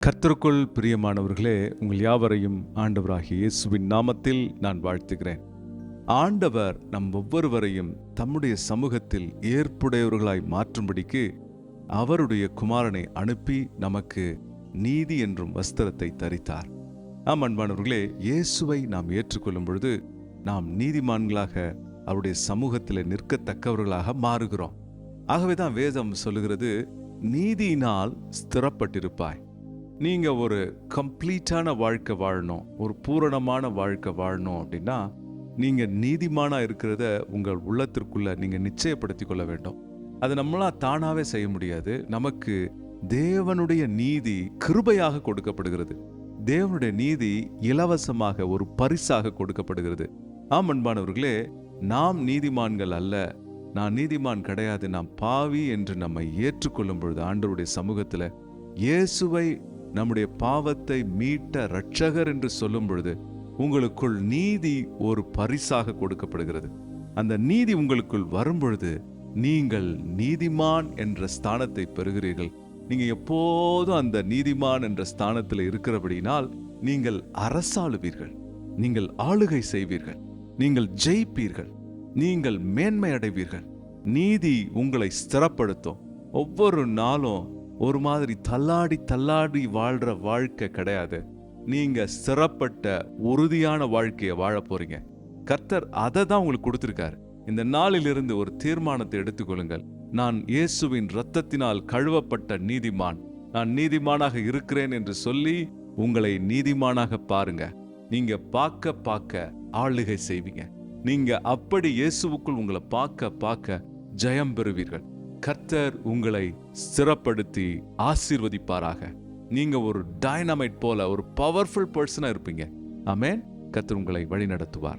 கர்த்தருக்குள் பிரியமானவர்களே, உங்கள் யாவரையும் ஆண்டவராகிய இயேசுவின் நாமத்தில் நான் வாழ்த்துகிறேன். ஆண்டவர் நம் ஒவ்வொருவரையும் தம்முடைய சமூகத்தில் ஏற்புடையவர்களாய் மாற்றும்படிக்கு அவருடைய குமாரனை அனுப்பி நமக்கு நீதி என்றும் வஸ்திரத்தை தரித்தார். அன்பானவர்களே, இயேசுவை நாம் ஏற்றுக்கொள்ளும் பொழுது நாம் நீதிமான்களாக அவருடைய சமூகத்தில் நிற்கத்தக்கவர்களாக மாறுகிறோம். ஆகவேதான் வேதம் சொல்லுகிறது, நீதியினால் ஸ்திரப்பட்டிருப்பாய். நீங்க ஒரு கம்ப்ளீட்டான வாழ்க்கை வாழணும், ஒரு பூரணமான வாழ்க்கை வாழணும் அப்படின்னா நீங்க நீதிமானா இருக்கிறத உங்கள் உள்ளத்திற்குள்ள நீங்க நிச்சயப்படுத்தி கொள்ள வேண்டும். அது நம்மளா தானாவே செய்ய முடியாது. நமக்கு தேவனுடைய நீதி கிருபையாக கொடுக்கப்படுகிறது. தேவனுடைய நீதி இலவசமாக ஒரு பரிசாக கொடுக்கப்படுகிறது. அன்பானவர்களே, நாம் நீதிமான்கள் அல்ல, நான் நீதிமான் கிடையாது, நாம் பாவி என்று நம்மை ஏற்றுக்கொள்ளும் பொழுது ஆண்டவருடைய சமூகத்துல இயேசுவை நம்முடைய பாவத்தை மீட்ட இரட்சகர் என்று சொல்லும் பொழுது உங்களுக்குள் நீதி ஒரு பரிசாக கொடுக்கப்படுகிறது. அந்த நீதி உங்களுக்குள் வரும் பொழுது நீங்கள் நீதிமான் என்ற ஸ்தானத்தை பெறுகிறீர்கள். நீங்க எப்போதும் அந்த நீதிமான் என்ற ஸ்தானத்தில் இருக்கிறபடினால் நீங்கள் அரசாளுவீர்கள், நீங்கள் ஆளுகை செய்வீர்கள், நீங்கள் ஜெயிப்பீர்கள், நீங்கள் மேன்மை அடைவீர்கள். நீதி உங்களை ஸ்திரப்படுத்தும். ஒவ்வொரு நாளும் ஒரு மாதிரி தள்ளாடி வாழ்ற வாழ்க்கை கிடையாது. நீங்க ஸ்திரப்பட்ட உறுதியான வாழ்க்கையை வாழ போறீங்க. கர்த்தர் அதை தான் உங்களுக்கு கொடுத்திருக்காரு. இந்த நாளிலிருந்து ஒரு தீர்மானத்தை எடுத்துக்கொள்ளுங்கள். நான் இயேசுவின் இரத்தத்தினால் கழுவப்பட்ட நீதிமான், நான் நீதிமானாக இருக்கிறேன் என்று சொல்லி உங்களை நீதிமானாக பாருங்க. நீங்க பார்க்க ஆளுகை செய்வீங்க. நீங்க அப்படி இயேசுவுக்குள் உங்களை பார்க்க ஜெயம் பெறுவீர்கள். கர்த்தர் உங்களை ஸ்திரப்படுத்தி ஆசீர்வதிப்பாராக. நீங்க ஒரு டைனமைட் போல ஒரு பவர்ஃபுல் பர்சனா இருப்பீங்க. ஆமென். கர்த்தர் உங்களை வழி நடத்துவார்.